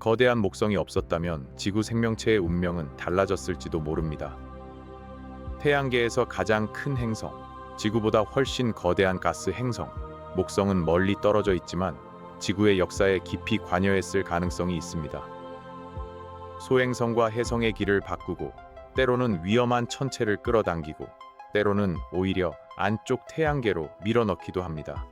거대한 목성이 없었다면 지구 생명체의 운명은 달라졌을지도 모릅니다. 태양계에서 가장 큰 행성, 지구보다 훨씬 거대한 가스 행성, 목성은 멀리 떨어져 있지만 지구의 역사에 깊이 관여했을 가능성이 있습니다. 소행성과 혜성의 길을 바꾸고, 때로는 위험한 천체를 끌어당기고, 때로는 오히려 안쪽 태양계로 밀어넣기도 합니다.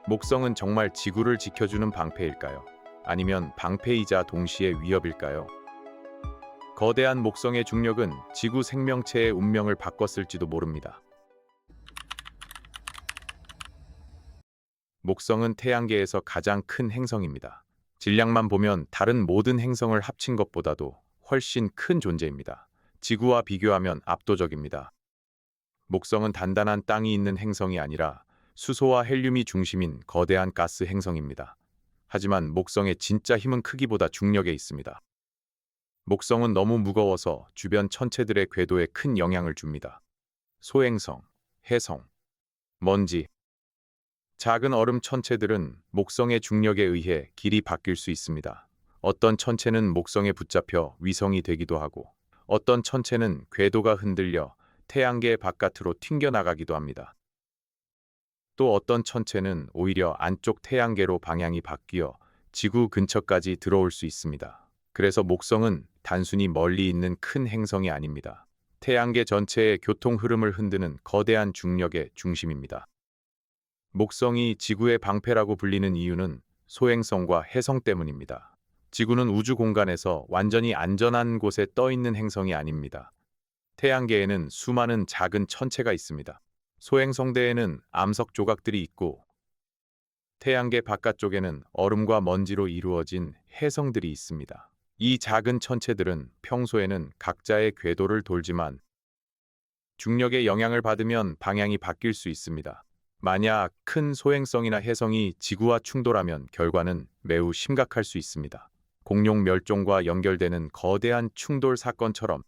목성은 정말 지구를 지켜주는 방패일까요? 아니면 방패이자 동시에 위협일까요? 거대한 목성의 중력은 지구 생명체의 운명을 바꿨을지도 모릅니다. 목성은 태양계에서 가장 큰 행성입니다. 질량만 보면 다른 모든 행성을 합친 것보다도 훨씬 큰 존재입니다. 지구와 비교하면 압도적입니다. 목성은 단단한 땅이 있는 행성이 아니라 수소와 헬륨이 중심인 거대한 가스 행성입니다. 하지만 목성의 진짜 힘은 크기보다 중력에 있습니다. 목성은 너무 무거워서 주변 천체들의 궤도에 큰 영향을 줍니다. 소행성, 혜성, 먼지, 작은 얼음 천체들은 목성의 중력에 의해 길이 바뀔 수 있습니다. 어떤 천체는 목성에 붙잡혀 위성이 되기도 하고, 어떤 천체는 궤도가 흔들려 태양계 바깥으로 튕겨나가기도 합니다. 또 어떤 천체는 오히려 안쪽 태양계로 방향이 바뀌어 지구 근처까지 들어올 수 있습니다. 그래서 목성은 단순히 멀리 있는 큰 행성이 아닙니다. 태양계 전체의 교통 흐름을 흔드는 거대한 중력의 중심입니다. 목성이 지구의 방패라고 불리는 이유는 소행성과 혜성 때문입니다. 지구는 우주 공간에서 완전히 안전한 곳에 떠 있는 행성이 아닙니다. 태양계에는 수많은 작은 천체가 있습니다. 소행성대에는 암석 조각들이 있고, 태양계 바깥쪽에는 얼음과 먼지로 이루어진 혜성들이 있습니다. 이 작은 천체들은 평소에는 각자의 궤도를 돌지만 중력의 영향을 받으면 방향이 바뀔 수 있습니다. 만약 큰 소행성이나 혜성이 지구와 충돌하면 결과는 매우 심각할 수 있습니다. 공룡 멸종과 연결되는 거대한 충돌 사건처럼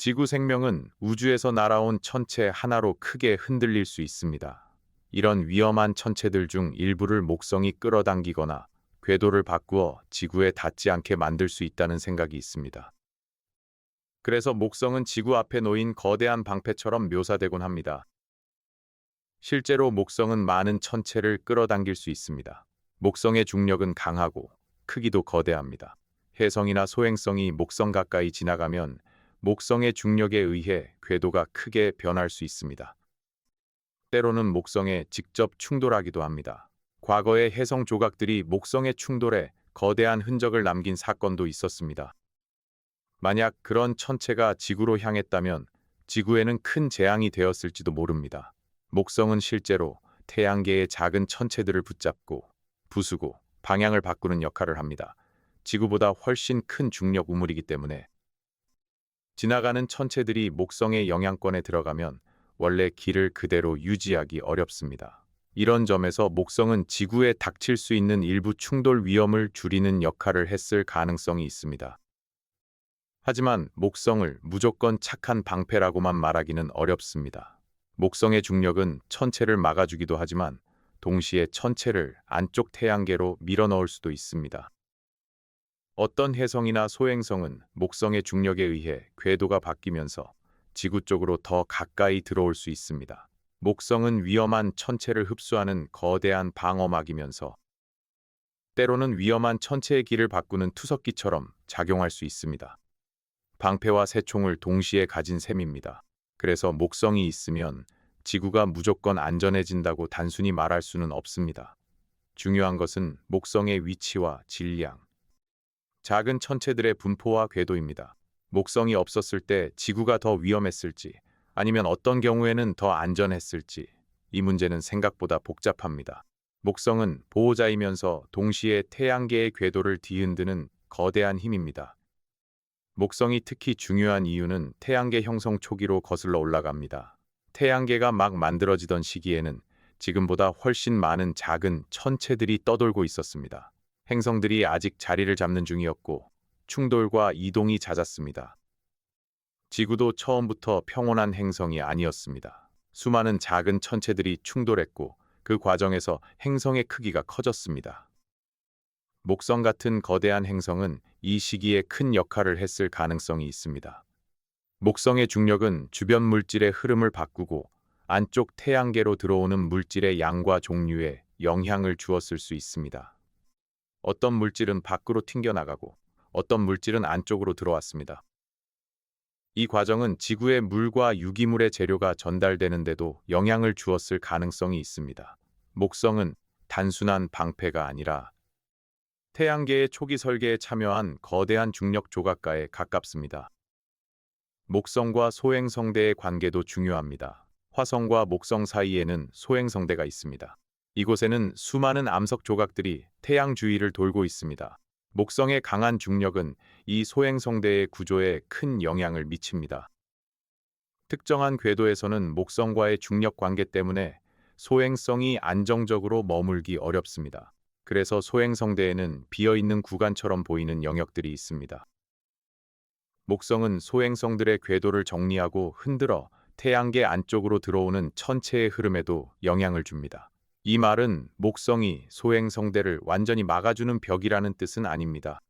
지구 생명은 우주에서 날아온 천체 하나로 크게 흔들릴 수 있습니다. 이런 위험한 천체들 중 일부를 목성이 끌어당기거나 궤도를 바꾸어 지구에 닿지 않게 만들 수 있다는 생각이 있습니다. 그래서 목성은 지구 앞에 놓인 거대한 방패처럼 묘사되곤 합니다. 실제로 목성은 많은 천체를 끌어당길 수 있습니다. 목성의 중력은 강하고 크기도 거대합니다. 혜성이나 소행성이 목성 가까이 지나가면 목성의 중력에 의해 궤도가 크게 변할 수 있습니다. 때로는 목성에 직접 충돌하기도 합니다. 과거에 혜성 조각들이 목성에 충돌해 거대한 흔적을 남긴 사건도 있었습니다. 만약 그런 천체가 지구로 향했다면 지구에는 큰 재앙이 되었을지도 모릅니다. 목성은 실제로 태양계의 작은 천체들을 붙잡고 부수고 방향을 바꾸는 역할을 합니다. 지구보다 훨씬 큰 중력 우물이기 때문에 지나가는 천체들이 목성의 영향권에 들어가면 원래 길을 그대로 유지하기 어렵습니다. 이런 점에서 목성은 지구에 닥칠 수 있는 일부 충돌 위험을 줄이는 역할을 했을 가능성이 있습니다. 하지만 목성을 무조건 착한 방패라고만 말하기는 어렵습니다. 목성의 중력은 천체를 막아주기도 하지만 동시에 천체를 안쪽 태양계로 밀어넣을 수도 있습니다. 어떤 혜성이나 소행성은 목성의 중력에 의해 궤도가 바뀌면서 지구 쪽으로 더 가까이 들어올 수 있습니다. 목성은 위험한 천체를 흡수하는 거대한 방어막이면서 때로는 위험한 천체의 길을 바꾸는 투석기처럼 작용할 수 있습니다. 방패와 새총을 동시에 가진 셈입니다. 그래서 목성이 있으면 지구가 무조건 안전해진다고 단순히 말할 수는 없습니다. 중요한 것은 목성의 위치와 질량, 작은 천체들의 분포와 궤도입니다. 목성이 없었을 때 지구가 더 위험했을지, 아니면 어떤 경우에는 더 안전했을지, 이 문제는 생각보다 복잡합니다. 목성은 보호자이면서 동시에 태양계의 궤도를 뒤흔드는 거대한 힘입니다. 목성이 특히 중요한 이유는 태양계 형성 초기로 거슬러 올라갑니다. 태양계가 막 만들어지던 시기에는 지금보다 훨씬 많은 작은 천체들이 떠돌고 있었습니다. 행성들이 아직 자리를 잡는 중이었고 충돌과 이동이 잦았습니다. 지구도 처음부터 평온한 행성이 아니었습니다. 수많은 작은 천체들이 충돌했고 그 과정에서 행성의 크기가 커졌습니다. 목성 같은 거대한 행성은 이 시기에 큰 역할을 했을 가능성이 있습니다. 목성의 중력은 주변 물질의 흐름을 바꾸고 안쪽 태양계로 들어오는 물질의 양과 종류에 영향을 주었을 수 있습니다. 어떤 물질은 밖으로 튕겨나가고 어떤 물질은 안쪽으로 들어왔습니다. 이 과정은 지구의 물과 유기물의 재료가 전달되는데도 영향을 주었을 가능성이 있습니다. 목성은 단순한 방패가 아니라 태양계의 초기 설계에 참여한 거대한 중력 조각가에 가깝습니다. 목성과 소행성대의 관계도 중요합니다. 화성과 목성 사이에는 소행성대가 있습니다. 이곳에는 수많은 암석 조각들이 태양 주위를 돌고 있습니다. 목성의 강한 중력은 이 소행성대의 구조에 큰 영향을 미칩니다. 특정한 궤도에서는 목성과의 중력 관계 때문에 소행성이 안정적으로 머물기 어렵습니다. 그래서 소행성대에는 비어있는 구간처럼 보이는 영역들이 있습니다. 목성은 소행성들의 궤도를 정리하고 흔들어 태양계 안쪽으로 들어오는 천체의 흐름에도 영향을 줍니다. 이 말은 목성이 소행성대를 완전히 막아주는 벽이라는 뜻은 아닙니다.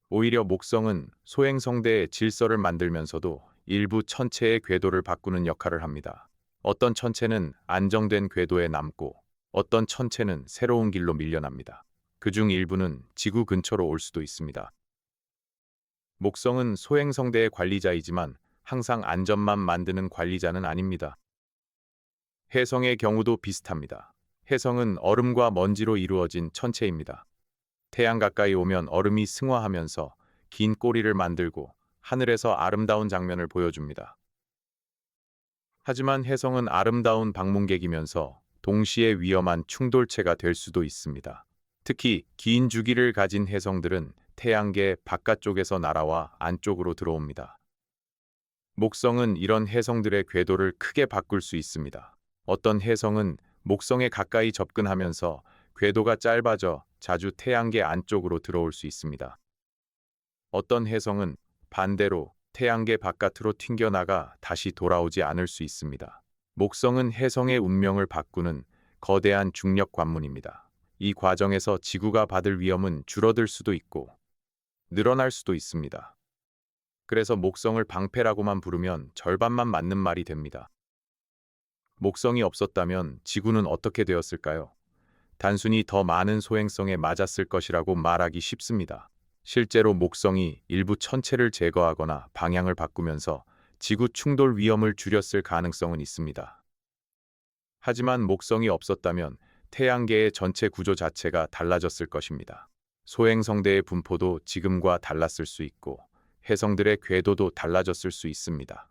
오히려 목성은 소행성대의 질서를 만들면서도 일부 천체의 궤도를 바꾸는 역할을 합니다. 어떤 천체는 안정된 궤도에 남고 어떤 천체는 새로운 길로 밀려납니다. 그중 일부는 지구 근처로 올 수도 있습니다. 목성은 소행성대의 관리자이지만 항상 안전만 만드는 관리자는 아닙니다. 혜성의 경우도 비슷합니다. 혜성은 얼음과 먼지로 이루어진 천체입니다. 태양 가까이 오면 얼음이 승화하면서 긴 꼬리를 만들고 하늘에서 아름다운 장면을 보여줍니다. 하지만 혜성은 아름다운 방문객이면서 동시에 위험한 충돌체가 될 수도 있습니다. 특히 긴 주기를 가진 혜성들은 태양계 바깥쪽에서 날아와 안쪽으로 들어옵니다. 목성은 이런 혜성들의 궤도를 크게 바꿀 수 있습니다. 어떤 혜성은 목성에 가까이 접근하면서 궤도가 짧아져 자주 태양계 안쪽으로 들어올 수 있습니다. 어떤 혜성은 반대로 태양계 바깥으로 튕겨나가 다시 돌아오지 않을 수 있습니다. 목성은 혜성의 운명을 바꾸는 거대한 중력 관문입니다. 이 과정에서 지구가 받을 위험은 줄어들 수도 있고 늘어날 수도 있습니다. 그래서 목성을 방패라고만 부르면 절반만 맞는 말이 됩니다. 목성이 없었다면 지구는 어떻게 되었을까요? 단순히 더 많은 소행성에 맞았을 것이라고 말하기 쉽습니다. 실제로 목성이 일부 천체를 제거하거나 방향을 바꾸면서 지구 충돌 위험을 줄였을 가능성은 있습니다. 하지만 목성이 없었다면 태양계의 전체 구조 자체가 달라졌을 것입니다. 소행성대의 분포도 지금과 달랐을 수 있고 혜성들의 궤도도 달라졌을 수 있습니다.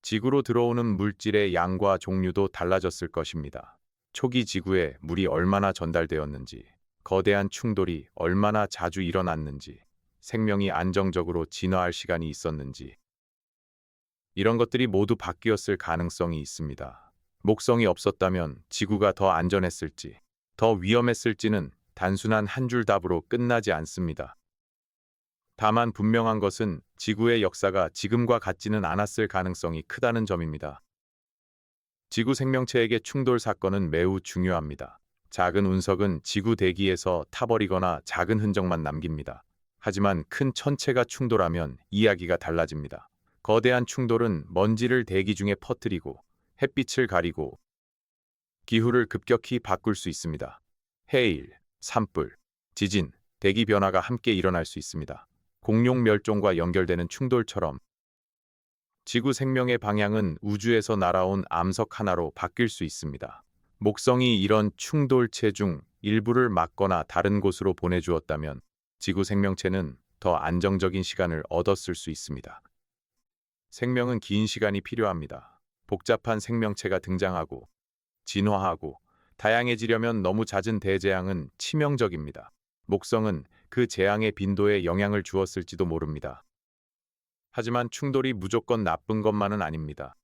지구로 들어오는 물질의 양과 종류도 달라졌을 것입니다. 초기 지구에 물이 얼마나 전달되었는지, 거대한 충돌이 얼마나 자주 일어났는지, 생명이 안정적으로 진화할 시간이 있었는지, 이런 것들이 모두 바뀌었을 가능성이 있습니다. 목성이 없었다면 지구가 더 안전했을지, 더 위험했을지는 단순한 한 줄 답으로 끝나지 않습니다. 다만 분명한 것은 지구의 역사가 지금과 같지는 않았을 가능성이 크다는 점입니다. 지구 생명체에게 충돌 사건은 매우 중요합니다. 작은 운석은 지구 대기에서 타버리거나 작은 흔적만 남깁니다. 하지만 큰 천체가 충돌하면 이야기가 달라집니다. 거대한 충돌은 먼지를 대기 중에 퍼뜨리고 햇빛을 가리고 기후를 급격히 바꿀 수 있습니다. 해일, 산불, 지진, 대기 변화가 함께 일어날 수 있습니다. 공룡 멸종과 연결되는 충돌처럼 지구 생명의 방향은 우주에서 날아온 암석 하나로 바뀔 수 있습니다. 목성이 이런 충돌체 중 일부를 막거나 다른 곳으로 보내주었다면 지구 생명체는 더 안정적인 시간을 얻었을 수 있습니다. 생명은 긴 시간이 필요합니다. 복잡한 생명체가 등장하고 진화하고 다양해지려면 너무 잦은 대재앙은 치명적입니다. 목성은 그 재앙의 빈도에 영향을 주었을지도 모릅니다. 하지만 충돌이 무조건 나쁜 것만은 아닙니다.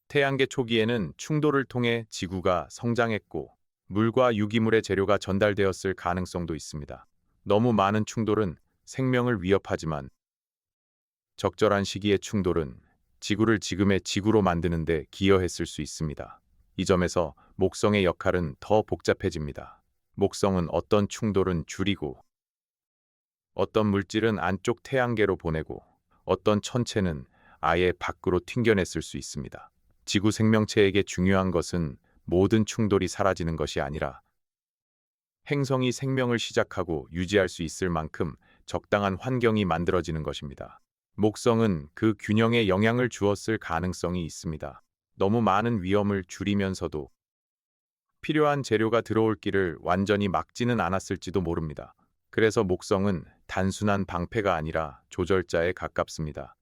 태양계 초기에는 충돌을 통해 지구가 성장했고 물과 유기물의 재료가 전달되었을 가능성도 있습니다. 너무 많은 충돌은 생명을 위협하지만 적절한 시기의 충돌은 지구를 지금의 지구로 만드는 데 기여했을 수 있습니다. 이 점에서 목성의 역할은 더 복잡해집니다. 목성은 어떤 충돌은 줄이고, 어떤 물질은 안쪽 태양계로 보내고, 어떤 천체는 아예 밖으로 튕겨냈을 수 있습니다. 지구 생명체에게 중요한 것은 모든 충돌이 사라지는 것이 아니라 행성이 생명을 시작하고 유지할 수 있을 만큼 적당한 환경이 만들어지는 것입니다. 목성은 그 균형에 영향을 주었을 가능성이 있습니다. 너무 많은 위험을 줄이면서도 필요한 재료가 들어올 길을 완전히 막지는 않았을지도 모릅니다. 그래서 목성은 단순한 방패가 아니라 조절자에 가깝습니다.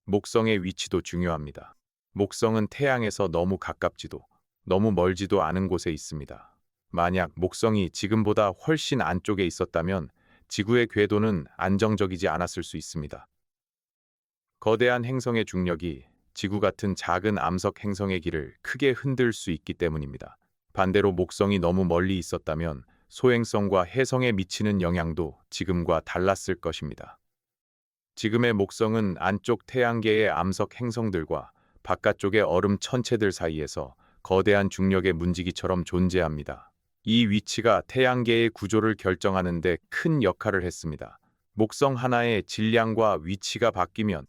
목성의 위치도 중요합니다. 목성은 태양에서 너무 가깝지도 너무 멀지도 않은 곳에 있습니다. 만약 목성이 지금보다 훨씬 안쪽에 있었다면 지구의 궤도는 안정적이지 않았을 수 있습니다. 거대한 행성의 중력이 지구 같은 작은 암석 행성의 길을 크게 흔들 수 있기 때문입니다. 반대로 목성이 너무 멀리 있었다면 소행성과 해성에 미치는 영향도 지금과 달랐을 것입니다. 지금의 목성은 안쪽 태양계의 암석 행성들과 바깥쪽의 얼음 천체들 사이에서 거대한 중력의 문지기처럼 존재합니다. 이 위치가 태양계의 구조를 결정하는 데 큰 역할을 했습니다. 목성 하나의 질량과 위치가 바뀌면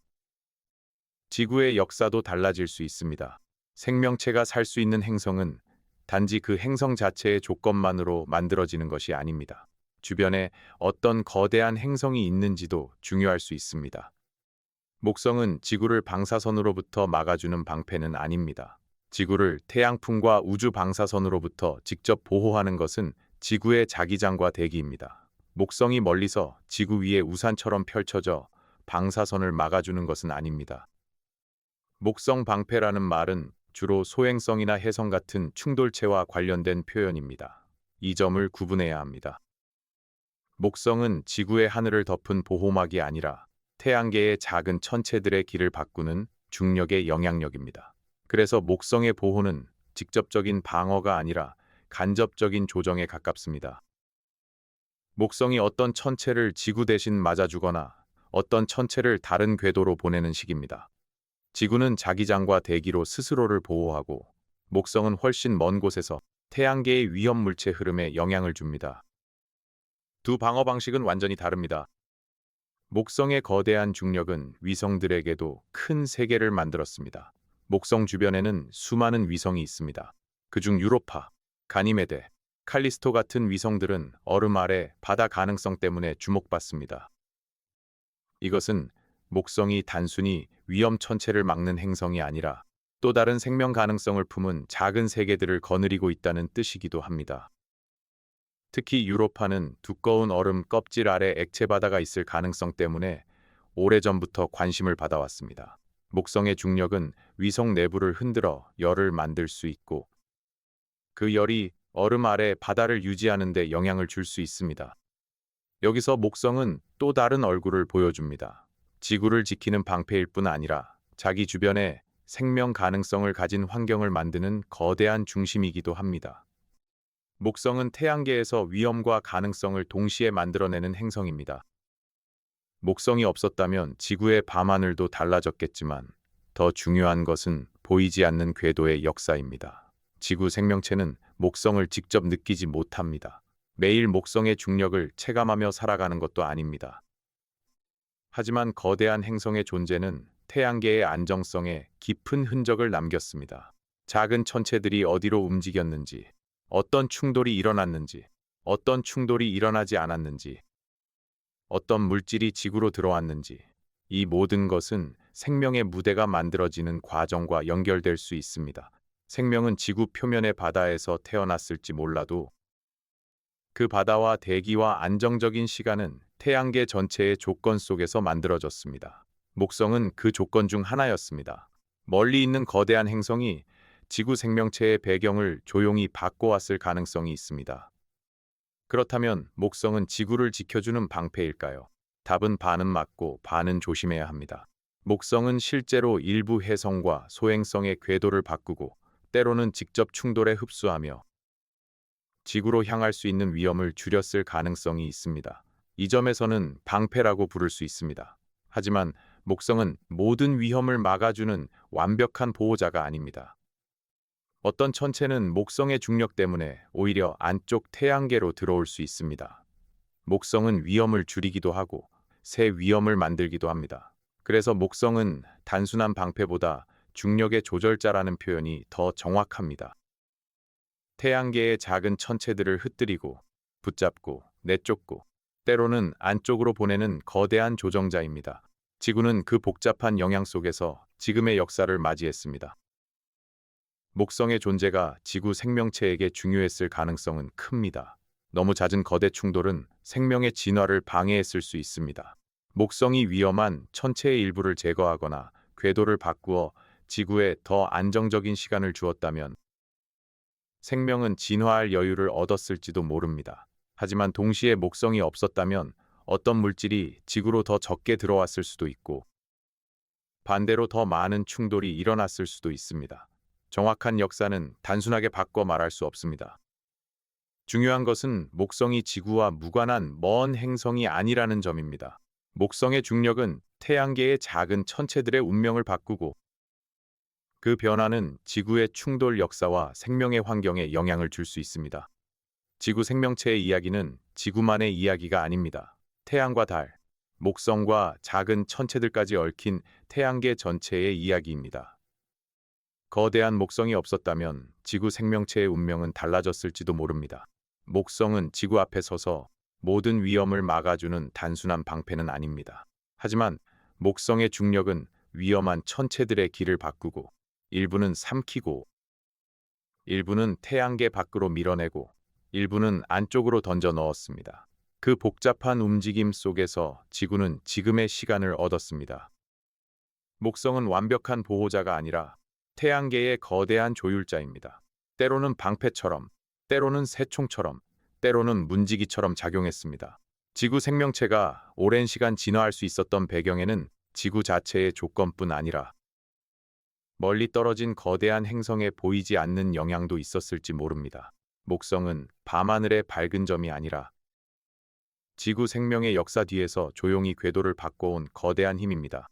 지구의 역사도 달라질 수 있습니다. 생명체가 살 수 있는 행성은 단지 그 행성 자체의 조건만으로 만들어지는 것이 아닙니다. 주변에 어떤 거대한 행성이 있는지도 중요할 수 있습니다. 목성은 지구를 방사선으로부터 막아주는 방패는 아닙니다. 지구를 태양풍과 우주 방사선으로부터 직접 보호하는 것은 지구의 자기장과 대기입니다. 목성이 멀리서 지구 위에 우산처럼 펼쳐져 방사선을 막아주는 것은 아닙니다. 목성 방패라는 말은 주로 소행성이나 해성 같은 충돌체와 관련된 표현입니다. 이 점을 구분해야 합니다. 목성은 지구의 하늘을 덮은 보호막이 아니라 태양계의 작은 천체들의 길을 바꾸는 중력의 영향력입니다. 그래서 목성의 보호는 직접적인 방어가 아니라 간접적인 조정에 가깝습니다. 목성이 어떤 천체를 지구 대신 맞아주거나 어떤 천체를 다른 궤도로 보내는 식입니다. 지구는 자기장과 대기로 스스로를 보호하고 목성은 훨씬 먼 곳에서 태양계의 위험 물체 흐름에 영향을 줍니다. 두 방어 방식은 완전히 다릅니다. 목성의 거대한 중력은 위성들에게도 큰 세계를 만들었습니다. 목성 주변에는 수많은 위성이 있습니다. 그중 유로파, 가니메데, 칼리스토 같은 위성들은 얼음 아래 바다 가능성 때문에 주목받습니다. 이것은 목성이 단순히 위험 천체를 막는 행성이 아니라 또 다른 생명 가능성을 품은 작은 세계들을 거느리고 있다는 뜻이기도 합니다. 특히 유로파는 두꺼운 얼음 껍질 아래 액체 바다가 있을 가능성 때문에 오래전부터 관심을 받아왔습니다. 목성의 중력은 위성 내부를 흔들어 열을 만들 수 있고 그 열이 얼음 아래 바다를 유지하는 데 영향을 줄 수 있습니다. 여기서 목성은 또 다른 얼굴을 보여줍니다. 지구를 지키는 방패일 뿐 아니라 자기 주변에 생명 가능성을 가진 환경을 만드는 거대한 중심이기도 합니다. 목성은 태양계에서 위험과 가능성을 동시에 만들어내는 행성입니다. 목성이 없었다면 지구의 밤하늘도 달라졌겠지만 더 중요한 것은 보이지 않는 궤도의 역사입니다. 지구 생명체는 목성을 직접 느끼지 못합니다. 매일 목성의 중력을 체감하며 살아가는 것도 아닙니다. 하지만 거대한 행성의 존재는 태양계의 안정성에 깊은 흔적을 남겼습니다. 작은 천체들이 어디로 움직였는지, 어떤 충돌이 일어났는지, 어떤 충돌이 일어나지 않았는지, 어떤 물질이 지구로 들어왔는지, 이 모든 것은 생명의 무대가 만들어지는 과정과 연결될 수 있습니다. 생명은 지구 표면의 바다에서 태어났을지 몰라도 그 바다와 대기와 안정적인 시간은 태양계 전체의 조건 속에서 만들어졌습니다. 목성은 그 조건 중 하나였습니다. 멀리 있는 거대한 행성이 지구 생명체의 배경을 조용히 바꿔왔을 가능성이 있습니다. 그렇다면 목성은 지구를 지켜주는 방패일까요? 답은 반은 맞고 반은 조심해야 합니다. 목성은 실제로 일부 해성과 소행성의 궤도를 바꾸고 때로는 직접 충돌에 흡수하며 지구로 향할 수 있는 위험을 줄였을 가능성이 있습니다. 이 점에서는 방패라고 부를 수 있습니다. 하지만 목성은 모든 위험을 막아주는 완벽한 보호자가 아닙니다. 어떤 천체는 목성의 중력 때문에 오히려 안쪽 태양계로 들어올 수 있습니다. 목성은 위험을 줄이기도 하고 새 위험을 만들기도 합니다. 그래서 목성은 단순한 방패보다 중력의 조절자라는 표현이 더 정확합니다. 태양계의 작은 천체들을 흩뜨리고 붙잡고 내쫓고 때로는 안쪽으로 보내는 거대한 조정자입니다. 지구는 그 복잡한 영향 속에서 지금의 역사를 맞이했습니다. 목성의 존재가 지구 생명체에게 중요했을 가능성은 큽니다. 너무 잦은 거대 충돌은 생명의 진화를 방해했을 수 있습니다. 목성이 위험한 천체의 일부를 제거하거나 궤도를 바꾸어 지구에 더 안정적인 시간을 주었다면 생명은 진화할 여유를 얻었을지도 모릅니다. 하지만 동시에 목성이 없었다면 어떤 물질이 지구로 더 적게 들어왔을 수도 있고 반대로 더 많은 충돌이 일어났을 수도 있습니다. 정확한 역사는 단순하게 바꿔 말할 수 없습니다. 중요한 것은 목성이 지구와 무관한 먼 행성이 아니라는 점입니다. 목성의 중력은 태양계의 작은 천체들의 운명을 바꾸고 그 변화는 지구의 충돌 역사와 생명의 환경에 영향을 줄 수 있습니다. 지구 생명체의 이야기는 지구만의 이야기가 아닙니다. 태양과 달, 목성과 작은 천체들까지 얽힌 태양계 전체의 이야기입니다. 거대한 목성이 없었다면 지구 생명체의 운명은 달라졌을지도 모릅니다. 목성은 지구 앞에 서서 모든 위험을 막아주는 단순한 방패는 아닙니다. 하지만 목성의 중력은 위험한 천체들의 길을 바꾸고 일부는 삼키고 일부는 태양계 밖으로 밀어내고 일부는 안쪽으로 던져 넣었습니다. 그 복잡한 움직임 속에서 지구는 지금의 시간을 얻었습니다. 목성은 완벽한 보호자가 아니라 태양계의 거대한 조율자입니다. 때로는 방패처럼, 때로는 새총처럼, 때로는 문지기처럼 작용했습니다. 지구 생명체가 오랜 시간 진화할 수 있었던 배경에는 지구 자체의 조건뿐 아니라 멀리 떨어진 거대한 행성에 보이지 않는 영향도 있었을지 모릅니다. 목성은 밤하늘의 밝은 점이 아니라 지구 생명의 역사 뒤에서 조용히 궤도를 바꿔온 거대한 힘입니다.